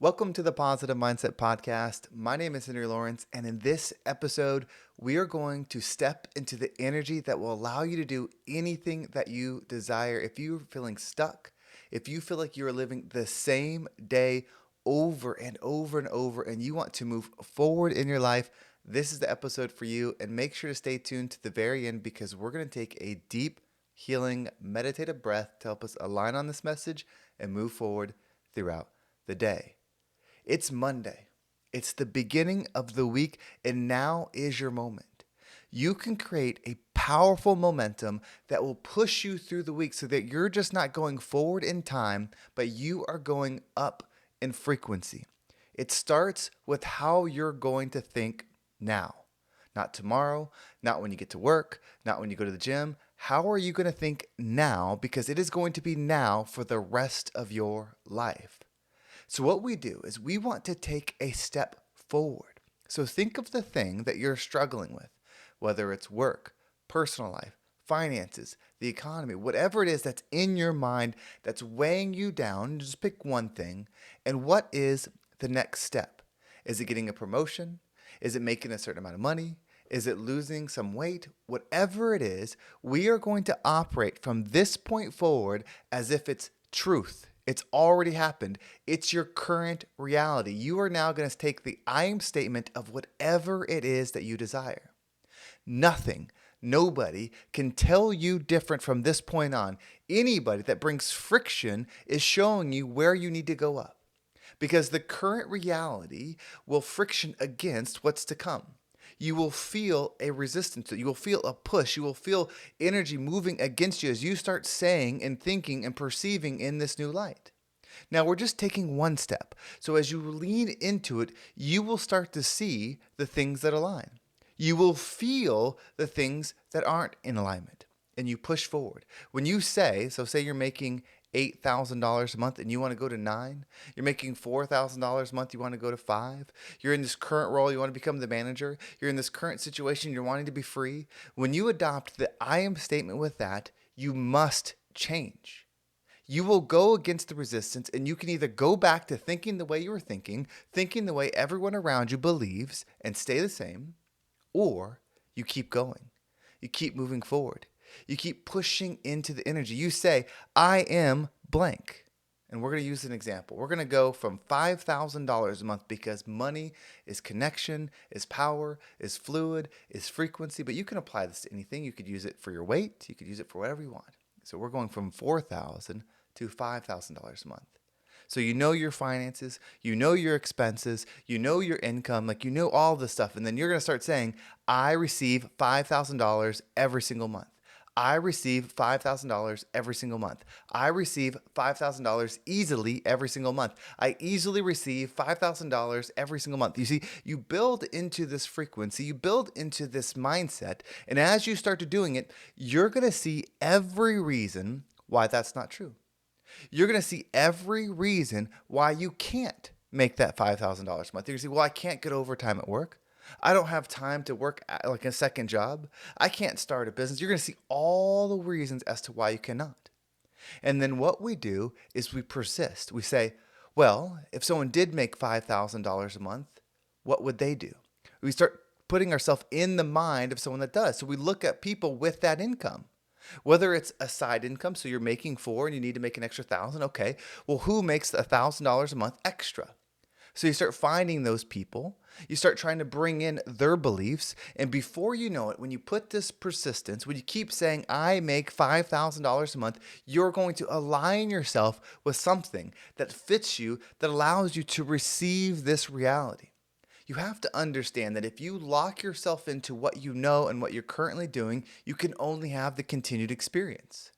Welcome to the Positive Mindset Podcast. My name is Henry Lawrence, and in this episode, we are going to step into the energy that will allow you to do anything that you desire. If you're feeling stuck, if you feel like you're living the same day over and over and over, and you want to move forward in your life, this is the episode for you. And make sure to stay tuned to the very end because we're going to take a deep, healing, meditative breath to help us align on this message and move forward throughout the day. It's Monday. It's the beginning of the week, and now is your moment. You can create a powerful momentum that will push you through the week so that you're just not going forward in time, but you are going up in frequency. It starts with how you're going to think now. Not tomorrow, not when you get to work, not when you go to the gym. How are you going to think now? Because it is going to be now for the rest of your life. So what we do is we want to take a step forward. So think of the thing that you're struggling with, whether it's work, personal life, finances, the economy, whatever it is that's in your mind that's weighing you down. Just pick one thing. And what is the next step? Is it getting a promotion? Is it making a certain amount of money? Is it losing some weight? Whatever it is, we are going to operate from this point forward as if it's truth. It's already happened. It's your current reality. You are now going to take the I am statement of whatever it is that you desire. Nothing, nobody can tell you different from this point on. Anybody that brings friction is showing you where you need to go up. Because the current reality will friction against what's to come. You will feel a resistance. You will feel a push. You will feel energy moving against you as you start saying and thinking and perceiving in this new light. Now, we're just taking one step. So as you lean into it, you will start to see the things that align. You will feel the things that aren't in alignment, and you push forward. When you say you're making $8,000 a month and you want to go to 9, you're making $4,000 a month, you want to go to 5, you're in this current role, you want to become the manager, you're in this current situation, you're wanting to be free. When you adopt the I am statement with that, you must change. You will go against the resistance, and you can either go back to thinking the way you were thinking the way everyone around you believes and stay the same, or you keep going. You keep moving forward. You keep pushing into the energy. You say, I am blank. And we're going to use an example. We're going to go from $5,000 a month because money is connection, is power, is fluid, is frequency. But you can apply this to anything. You could use it for your weight. You could use it for whatever you want. So we're going from $4,000 to $5,000 a month. So you know your finances, you know your expenses, you know your income, like you know all this stuff. And then you're going to start saying, I receive $5,000 every single month. I receive $5,000 every single month. I receive $5,000 easily every single month. I easily receive $5,000 every single month. You see, you build into this frequency, you build into this mindset. And as you start to doing it, you're going to see every reason why that's not true. You're going to see every reason why you can't make that $5,000 a month. You're going to say, well, I can't get overtime at work. I don't have time to work like a second job. I can't start a business. You're going to see all the reasons as to why you cannot. And then what we do is we persist. We say, well, if someone did make $5,000 a month, what would they do? We start putting ourselves in the mind of someone that does. So we look at people with that income. Whether it's a side income, so you're making 4 and you need to make an extra 1,000, okay. Well, who makes $1,000 a month extra? So you start finding those people, you start trying to bring in their beliefs, and before you know it, when you put this persistence, when you keep saying, I make $5,000 a month, you're going to align yourself with something that fits you, that allows you to receive this reality. You have to understand that if you lock yourself into what you know and what you're currently doing, you can only have the continued experience.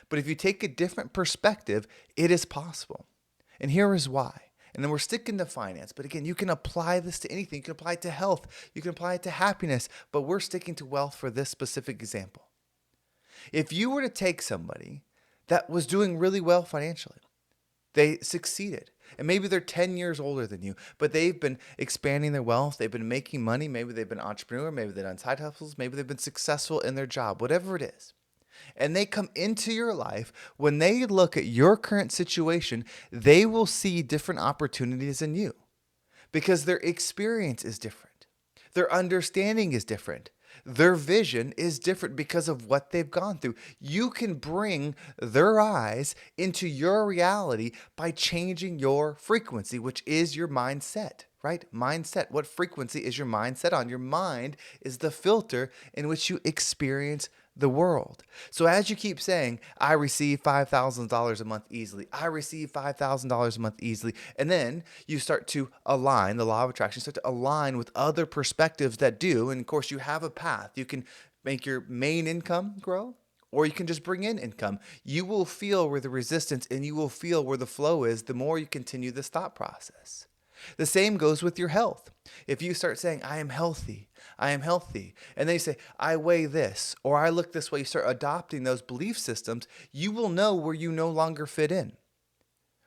But if you take a different perspective, it is possible. And here is why. And then we're sticking to finance. But again, you can apply this to anything. You can apply it to health. You can apply it to happiness. But we're sticking to wealth for this specific example. If you were to take somebody that was doing really well financially, they succeeded. And maybe they're 10 years older than you, but they've been expanding their wealth. They've been making money. Maybe they've been an entrepreneur. Maybe they've done side hustles. Maybe they've been successful in their job, whatever it is. and they come into your life, when they look at your current situation, they will see different opportunities in you because their experience is different. Their understanding is different. Their vision is different because of what they've gone through. You can bring their eyes into your reality by changing your frequency, which is your mindset, right? Mindset. What frequency is your mindset on? Your mind is the filter in which you experience the world. So as you keep saying, I receive $5,000 a month easily, I receive $5,000 a month easily, and then you start to align, the law of attraction, start to align with other perspectives that do, and of course you have a path. You can make your main income grow, or you can just bring in income. You will feel where the resistance and you will feel where the flow is the more you continue this thought process. The same goes with your health. If you start saying, I am healthy, and then you say, I weigh this, or I look this way, you start adopting those belief systems, you will know where you no longer fit in.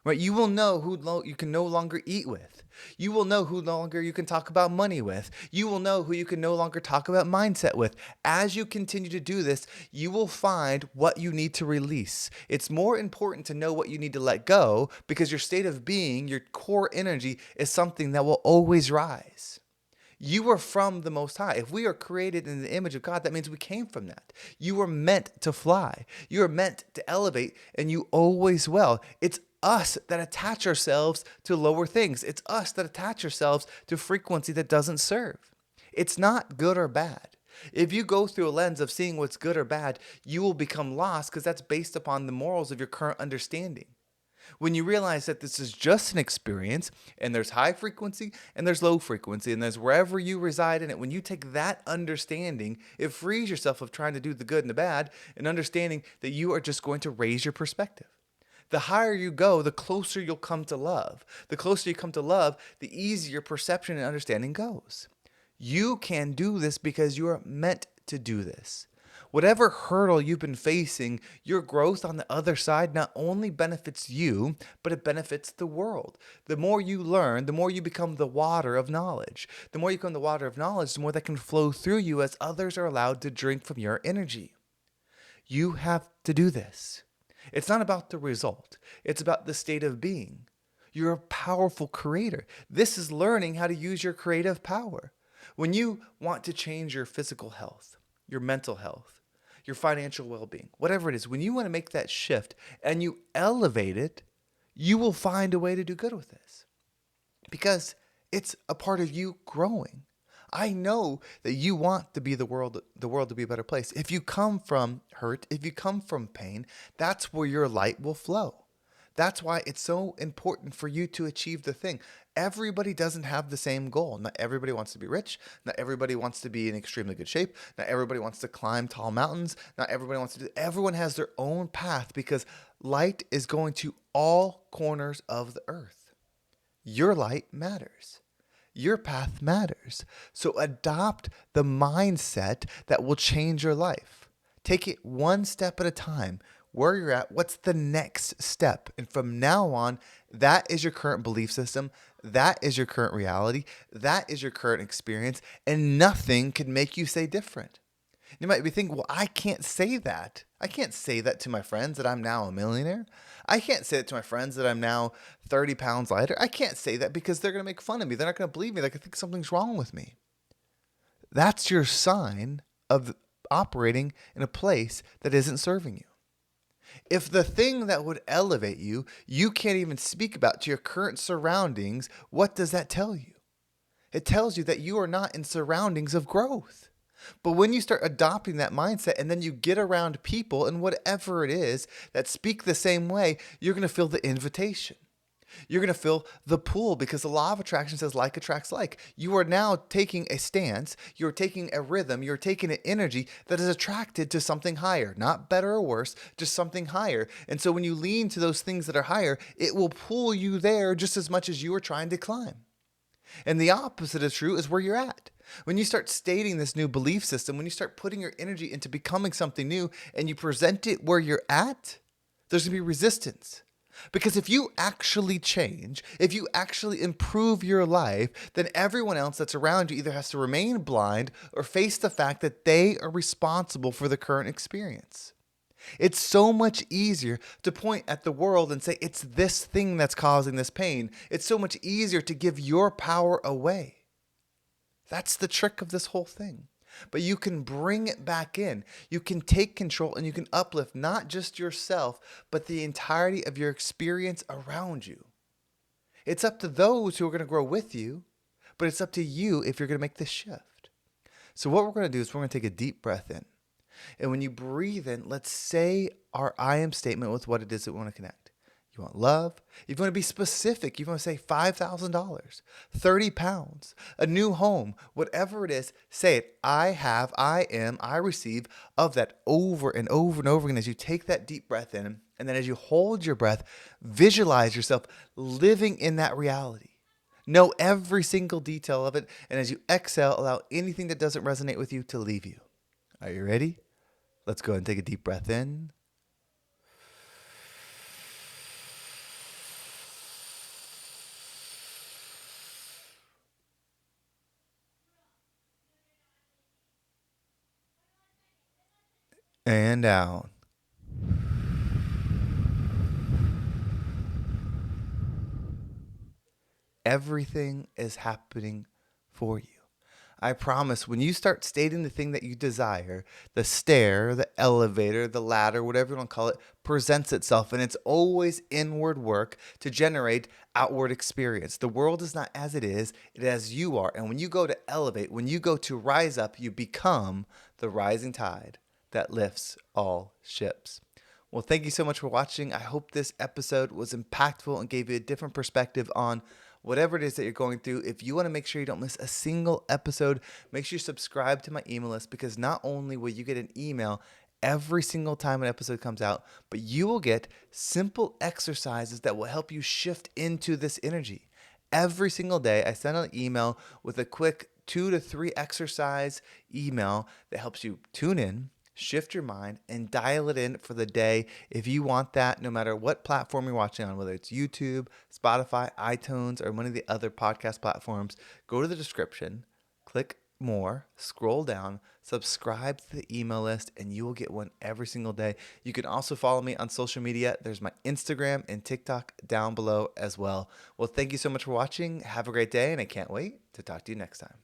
Right? You will know who you can no longer eat with. You will know who no longer you can talk about money with. You will know who you can no longer talk about mindset with. As you continue to do this, you will find what you need to release. It's more important to know what you need to let go because your state of being, your core energy, is something that will always rise. You are from the Most High. If we are created in the image of God, that means we came from that. You were meant to fly. You are meant to elevate, and you always will. It's us that attach ourselves to lower things. It's us that attach ourselves to frequency that doesn't serve. It's not good or bad. If you go through a lens of seeing what's good or bad, you will become lost because that's based upon the morals of your current understanding. When you realize that this is just an experience and there's high frequency and there's low frequency and there's wherever you reside in it, when you take that understanding, it frees yourself of trying to do the good and the bad and understanding that you are just going to raise your perspective. The higher you go, the closer you'll come to love. The closer you come to love, the easier perception and understanding goes. You can do this because you are meant to do this. Whatever hurdle you've been facing, your growth on the other side not only benefits you, but it benefits the world. The more you learn, the more you become the water of knowledge. The more you become the water of knowledge, the more that can flow through you as others are allowed to drink from your energy. You have to do this. It's not about the result. It's about the state of being. You're a powerful creator. This is learning how to use your creative power. When you want to change your physical health, your mental health, your financial well-being, whatever it is, when you want to make that shift and you elevate it, you will find a way to do good with this because it's a part of you growing. I know that you want to be the world to be a better place. If you come from hurt, if you come from pain, that's where your light will flow. That's why it's so important for you to achieve the thing. Everybody doesn't have the same goal. Not everybody wants to be rich. Not everybody wants to be in extremely good shape. Not everybody wants to climb tall mountains. Not everybody wants to do. Everyone has their own path because light is going to all corners of the earth. Your light matters. Your path matters. So adopt the mindset that will change your life. Take it one step at a time. Where you're at, what's the next step? And from now on, that is your current belief system. That is your current reality. That is your current experience. And nothing can make you say different. You might be thinking, well, I can't say that. I can't say that to my friends that I'm now a millionaire. I can't say it to my friends that I'm now 30 pounds lighter. I can't say that because they're going to make fun of me. They're not going to believe me. They're going to think something's wrong with me. That's your sign of operating in a place that isn't serving you. If the thing that would elevate you, you can't even speak about to your current surroundings, what does that tell you? It tells you that you are not in surroundings of growth. But when you start adopting that mindset and then you get around people and whatever it is that speak the same way, you're going to feel the invitation. You're going to feel the pull because the law of attraction says like attracts like. You are now taking a stance. You're taking a rhythm. You're taking an energy that is attracted to something higher, not better or worse, just something higher. And so when you lean to those things that are higher, it will pull you there just as much as you are trying to climb. And the opposite is true is where you're at. When you start stating this new belief system, when you start putting your energy into becoming something new and you present it where you're at, there's going to be resistance. Because if you actually change, if you actually improve your life, then everyone else that's around you either has to remain blind or face the fact that they are responsible for the current experience. It's so much easier to point at the world and say, it's this thing that's causing this pain. It's so much easier to give your power away. That's the trick of this whole thing. But you can bring it back in. You can take control and you can uplift not just yourself, but the entirety of your experience around you. It's up to those who are going to grow with you, but it's up to you if you're going to make this shift. So what we're going to do is we're going to take a deep breath in. And when you breathe in, let's say our I am statement with what it is that we want to connect. You want love. You want to be specific. You want to say $5,000, 30 pounds, a new home, whatever it is, say it. I have, I am, I receive of that over and over and over again as you take that deep breath in. And then as you hold your breath, visualize yourself living in that reality. Know every single detail of it. And as you exhale, allow anything that doesn't resonate with you to leave you. Are you ready? Let's go ahead and take a deep breath in. And out. Everything is happening for you. I promise when you start stating the thing that you desire, the stair, the elevator, the ladder, whatever you want to call it, presents itself. And it's always inward work to generate outward experience. The world is not as it is as you are. And when you go to elevate, when you go to rise up, you become the rising tide that lifts all ships. Well, thank you so much for watching. I hope this episode was impactful and gave you a different perspective on whatever it is that you're going through. If you want to make sure you don't miss a single episode, make sure you subscribe to my email list, because not only will you get an email every single time an episode comes out, but you will get simple exercises that will help you shift into this energy. Every single day, I send an email with a quick 2 to 3 exercise email that helps you tune in, shift your mind, and dial it in for the day. If you want that, no matter what platform you're watching on, whether it's YouTube, Spotify, iTunes, or one of the other podcast platforms, go to the description, click more, scroll down, subscribe to the email list, and you will get one every single day. You can also follow me on social media. There's my Instagram and TikTok down below as well. Well, thank you so much for watching. Have a great day, and I can't wait to talk to you next time.